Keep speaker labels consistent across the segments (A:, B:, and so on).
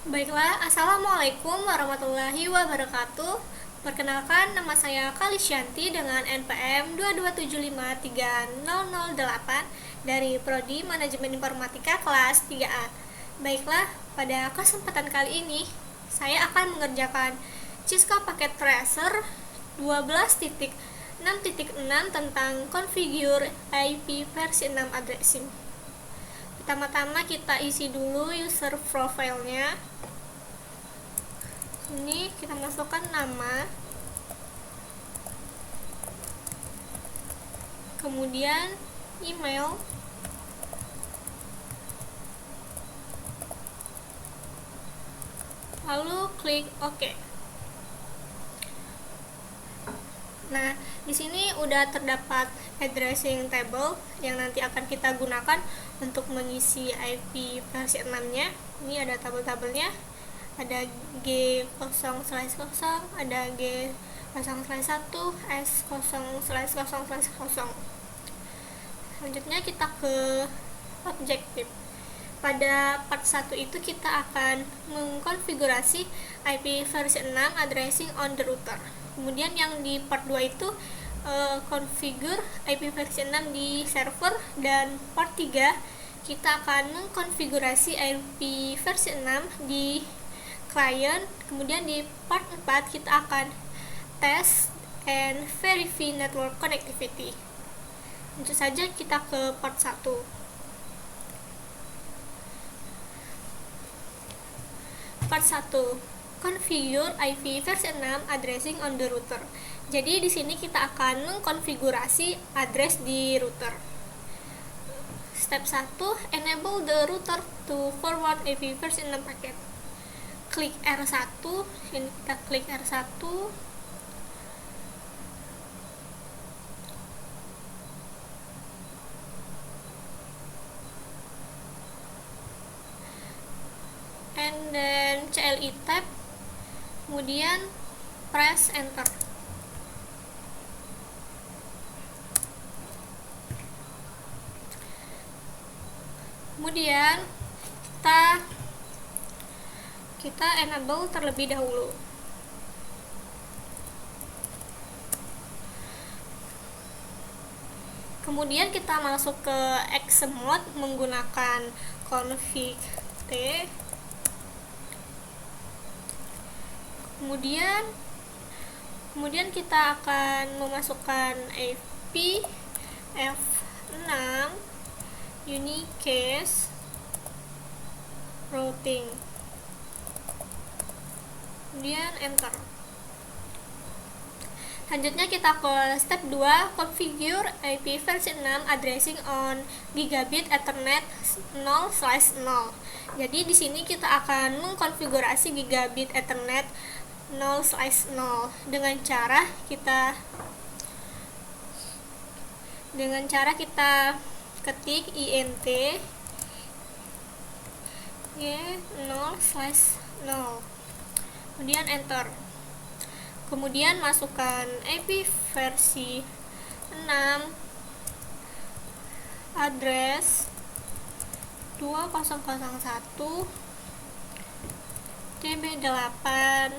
A: Baiklah, Assalamualaikum warahmatullahi wabarakatuh. Perkenalkan, nama saya Kalisyanti dengan NPM 2275308 dari Prodi Manajemen Informatika kelas 3A. Baiklah, pada kesempatan kali ini saya akan mengerjakan Cisco Packet Tracer 12.6.6 tentang configure IP versi 6 addressing. Pertama-tama kita isi dulu user profile-nya. Ini kita masukkan nama, kemudian email, lalu klik OK. Nah, di sini udah terdapat addressing table yang nanti akan kita gunakan untuk mengisi IP versi 6-nya. Ini ada tabel-tabelnya. Ada G0/0, ada G0/1, S0/0/0. Selanjutnya kita ke objektif. Pada part 1 itu kita akan mengkonfigurasi IP versi 6 addressing on the router. Kemudian yang di part 2 itu configure IP versi 6 di server, dan part 3 kita akan mengkonfigurasi IP versi 6 di client. Kemudian di part 4 kita akan test and verify network connectivity. Tentu saja kita ke part 1. Part 1, configure IP versi 6 addressing on the router. Jadi di sini kita akan mengkonfigurasi address di router. Step 1, enable the router to forward IP versi 6 paket. Klik R1, ini kita klik R1. And then CLI tab, kemudian press enter. Kemudian kita enable terlebih dahulu. Kemudian kita masuk ke exe mode menggunakan config T. Kemudian kita akan memasukkan IP F6 unicase routing, kemudian enter. Selanjutnya kita ke step 2, configure IP versi 6 addressing on gigabit Ethernet 0/0. Jadi di sini kita akan mengkonfigurasi gigabit Ethernet 0/0 dengan cara kita ketik int y0/0, kemudian enter. Kemudian masukkan IP versi 6 address 2001 db8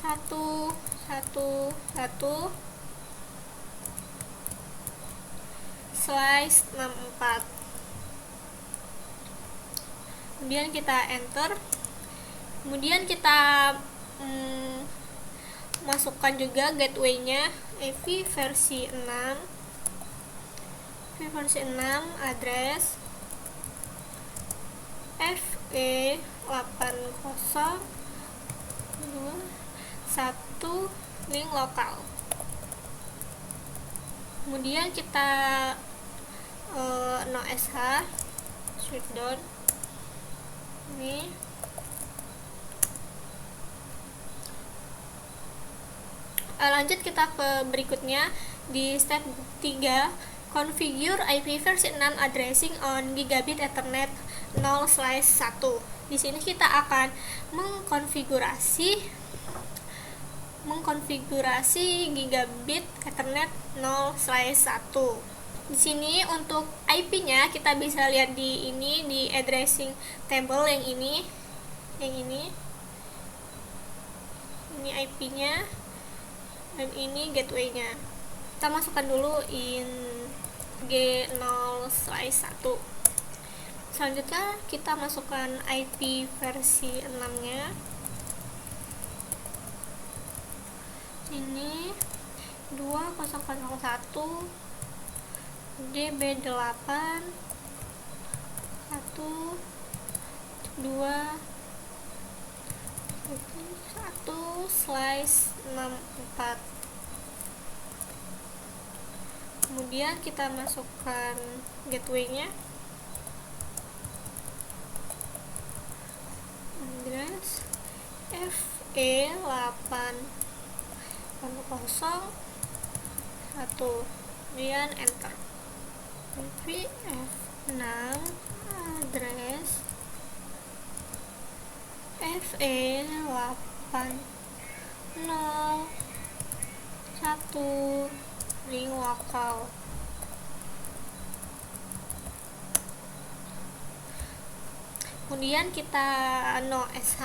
A: 111/64. Kemudian kita enter. Kemudian kita masukkan juga gateway-nya IP versi 6 address FE8021 link lokal. Kemudian kita no sh shutdown ini. Lanjut kita ke berikutnya di step 3, configure IP versi 6 addressing on gigabit Ethernet 0/1. Di sini kita akan mengkonfigurasi gigabit Ethernet 0/1. Di sini untuk IP-nya kita bisa lihat di addressing table yang ini. yang ini IP-nya, dan ini gateway-nya. Kita masukkan dulu in G0/1. Selanjutnya kita masukkan IP versi 6-nya. Ini 2001 DB8 1/64. Kemudian kita masukkan gateway-nya, address FE801, kemudian enter. FE6 address FE801 ring lokal. Kemudian kita no sh.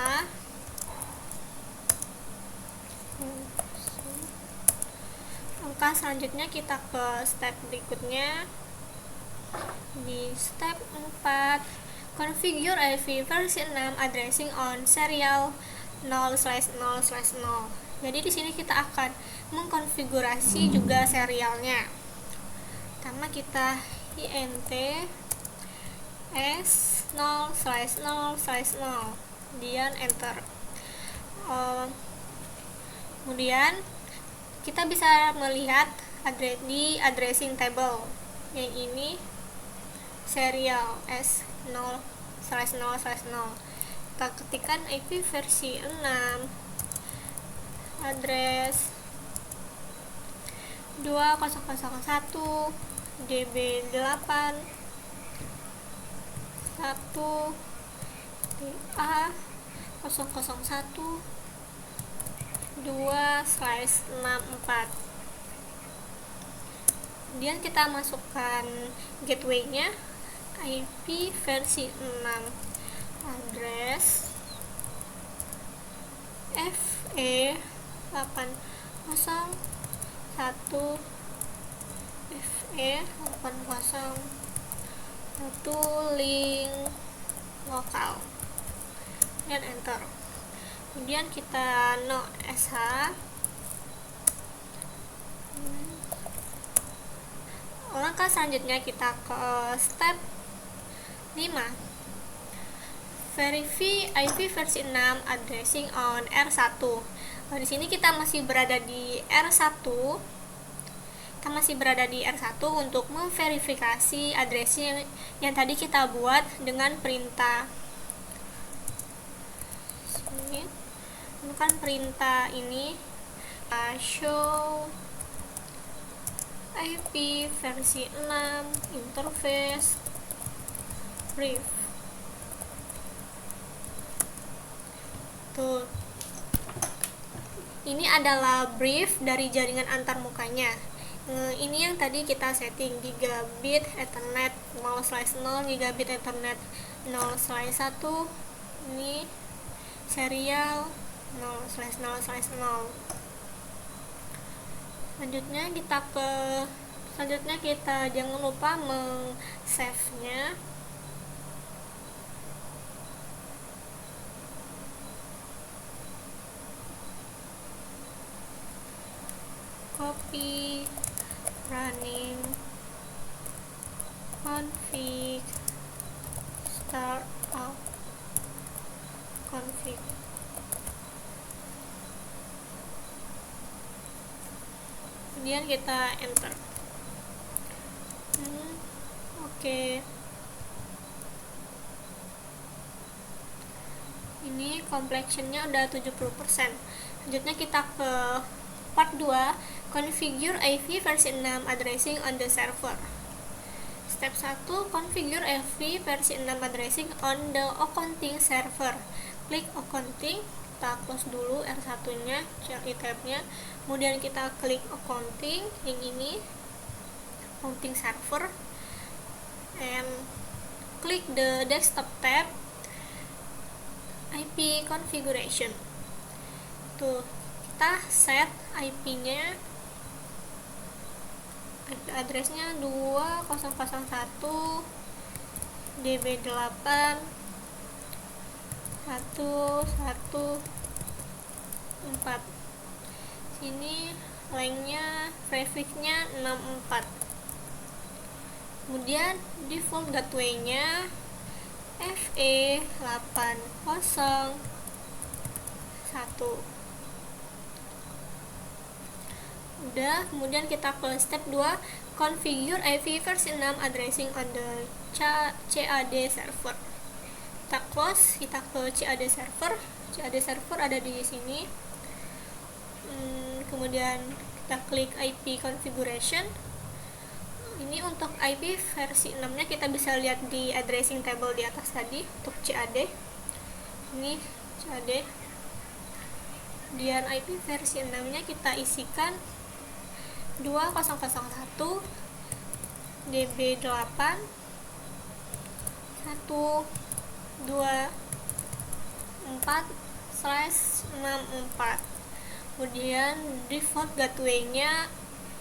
A: Langkah selanjutnya kita ke step berikutnya. Di step 4, configure IP versi 6 addressing on serial 0/0/0. Jadi di sini kita akan mengkonfigurasi juga serialnya. Pertama kita int s 0/0/0, kemudian enter. Kemudian kita bisa melihat di addressing table yang ini serial S0/0/0. Kita ketikkan IP versi 6 address 2001 DB8 1 DA 001 2/64. Kemudian kita masukkan gateway-nya, IP versi 6 address FE801 FE801 link lokal, dan enter. Kemudian kita no sh. Langkah selanjutnya kita ke step 5, verify IP versi 6 addressing on R1. Di sini kita masih berada di R1. Untuk memverifikasi addressing yang tadi kita buat dengan perintah. Gunakan perintah ini, show IP versi 6 interface brief. Tuh, ini adalah brief dari jaringan antarmukanya. Ini yang tadi kita setting, gigabit ethernet 0/0, gigabit ethernet 0/1, ini serial 0/0/0. Selanjutnya kita jangan lupa meng-save-nya. Copy running config startup config. Kemudian kita enter. Oke. Ini completionnya udah 70%. Selanjutnya kita ke part 2, configure IP versi 6 addressing on the server. Step 1, configure IP versi 6 addressing on the accounting server. Klik accounting, kita close dulu R1-nya, CLI tab-nya. Kemudian kita klik accounting, yang ini accounting server, and klik the desktop tab. IP IP configuration. Tuh, kita set IP-nya, IP address-nya 2001 db8 1114. Sini lengthnya prefix-nya 64. Kemudian default gateway-nya FE801. Udah, kemudian kita ke step 2, configure IP versi 6 addressing on the CAD server. Kita close, kita ke CAD server. CAD server ada di sini. Kemudian kita klik IP configuration. Ini untuk IP versi 6 nya kita bisa lihat di addressing table di atas tadi untuk CAD. Ini CAD. Kemudian IP versi 6 nya kita isikan 2001 db8 12/64. Kemudian default gateway-nya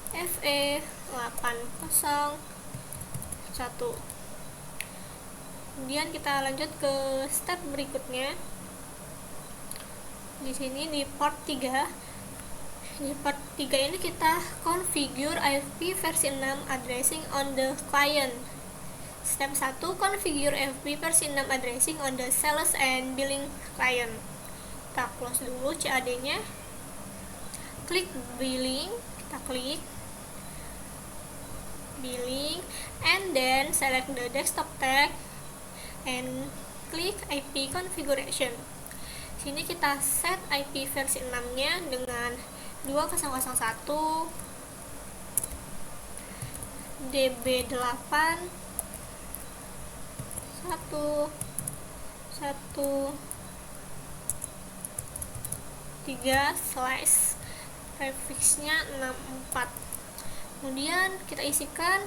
A: FE801. Kemudian kita lanjut ke step berikutnya. Di sini di part 3. Di part 3 ini kita configure IP versi 6 addressing on the client. Step 1, configure IP versi 6 addressing on the sales and billing client. Kita close dulu CAD-nya. Klik billing, kita klik billing, and then select the desktop tag and klik IP configuration. Sini kita set IP versi 6 nya dengan 2001 db8 1113/ prefix-nya 64. Kemudian kita isikan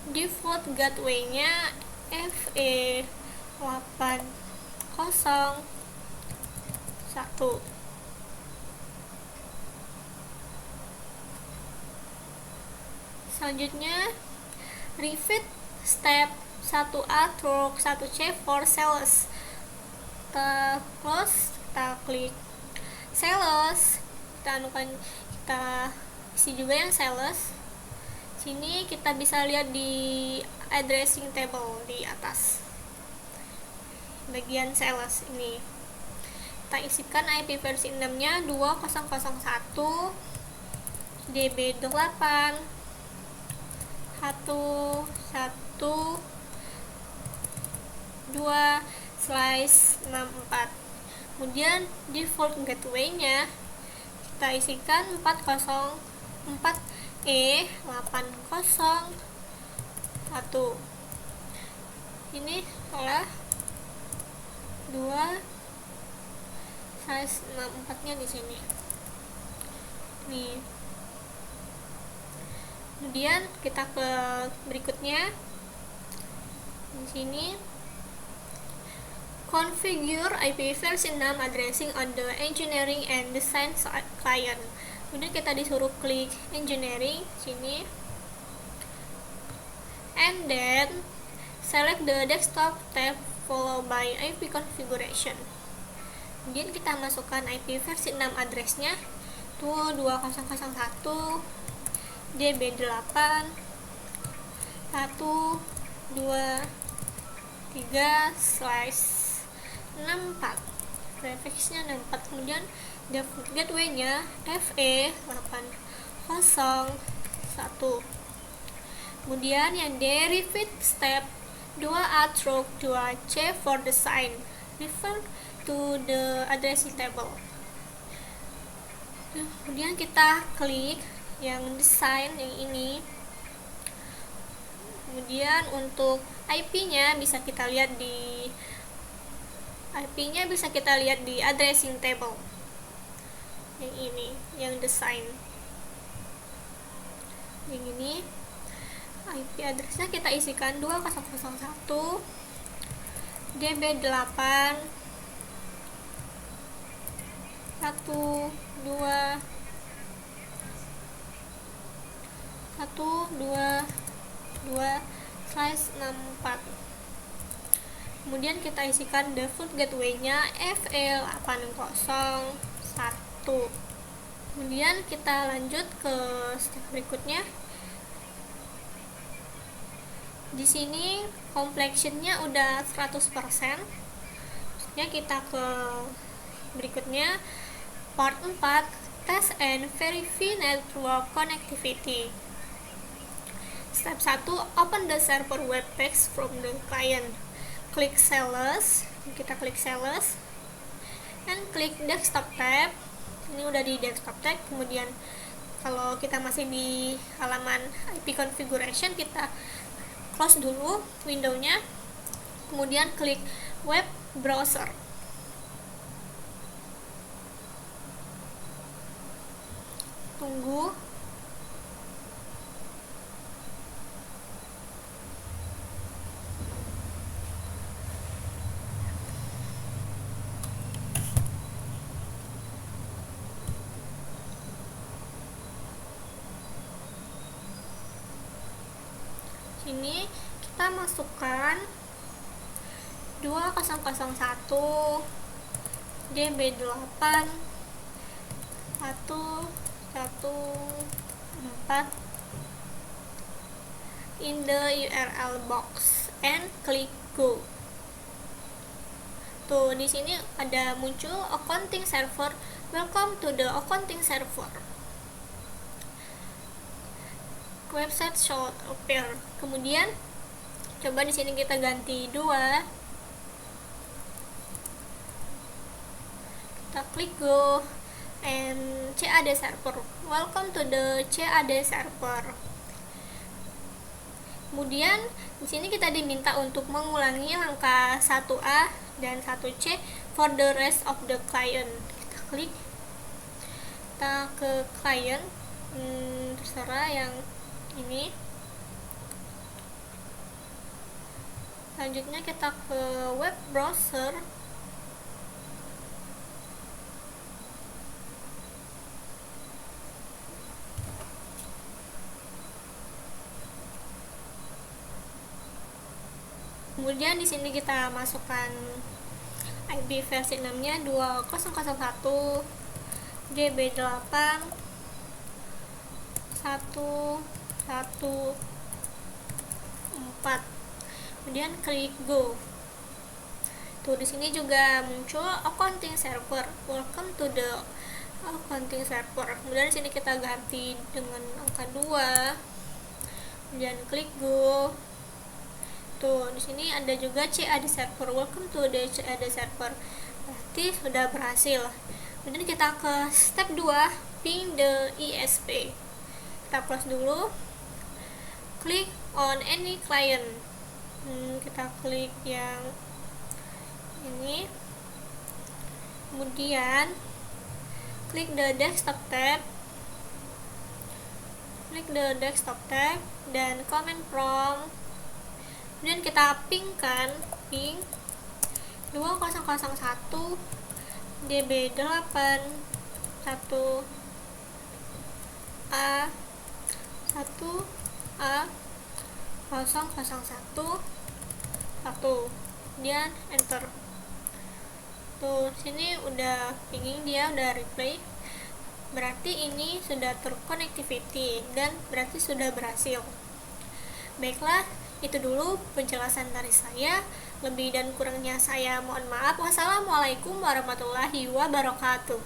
A: default gateway-nya FE801. Selanjutnya repeat step 1A stroke 1C for sales. Kita close, kita klik sales, kita isi juga yang sales. Sini kita bisa lihat di addressing table di atas bagian sales ini. Kita isikan IP versi 6 nya 2001 db8 1112/64. Kemudian default gateway-nya kita isikan 404E801. Ini adalah 2/64-nya di sini. Nih. Kemudian kita ke berikutnya. Di sini configure IP versi 6 addressing on the engineering and design client. Kemudian kita disuruh klik engineering sini, and then select the desktop tab followed by IP configuration. Kemudian kita masukkan IP versi 6 addressnya tuh 2001 db8 123/64, prefixnya 64. Kemudian default gateway-nya FE801. Kemudian yang repeat step 2A stroke 2C for the sign, refer to the addressing table. Kemudian kita klik yang design yang ini. Kemudian untuk IP-nya bisa kita lihat di addressing table yang ini, yang design yang ini. IP addressnya kita isikan 2001 db8 12/64. Kemudian kita isikan default gateway-nya FE8001. Kemudian kita lanjut ke step berikutnya. Di sini completion-nya udah 100%. Maksudnya kita ke berikutnya part 4, test and verify network connectivity. Step 1, open the server web page from the client. Klik Sales, kita klik Sales, and klik Desktop tab. Ini udah di Desktop tab. Kemudian kalau kita masih di halaman IP configuration, kita close dulu window-nya. Kemudian klik Web Browser. Tunggu. Sini kita masukkan 2001 DB8 114 in the URL box and klik go. Tuh, di sini ada muncul accounting server. Welcome to the accounting server. Website should appear. Kemudian coba di sini kita ganti 2. Kita klik go and CAD server. Welcome to the CAD server. Kemudian di sini kita diminta untuk mengulangi langkah 1A dan 1C for the rest of the client. Kita klik, kita ke client, terserah yang ini. Selanjutnya kita ke web browser. Kemudian di sini kita masukkan IP versi 6-nya 2001 DB8 114. Kemudian klik go. Tuh, di sini juga muncul accounting server. Welcome to the accounting server. Kemudian di sini kita ganti dengan angka 2. Kemudian klik go. Tuh, di sini ada juga CAD server. Welcome to the CAD server. Berarti sudah berhasil. Kemudian kita ke step 2, ping the ISP. Kita close dulu. Klik on any client. Kita klik yang ini. Kemudian klik the desktop tab. Klik the desktop tab dan command prompt. Kemudian kita pingkan ping 2001 DB8 1A 001 kemudian enter. Tuh, sini udah pinging, dia udah replay. Berarti ini sudah terconnectivity dan berarti sudah berhasil. Baiklah, itu dulu penjelasan dari saya. Lebih dan kurangnya saya mohon maaf. Wassalamualaikum warahmatullahi wabarakatuh.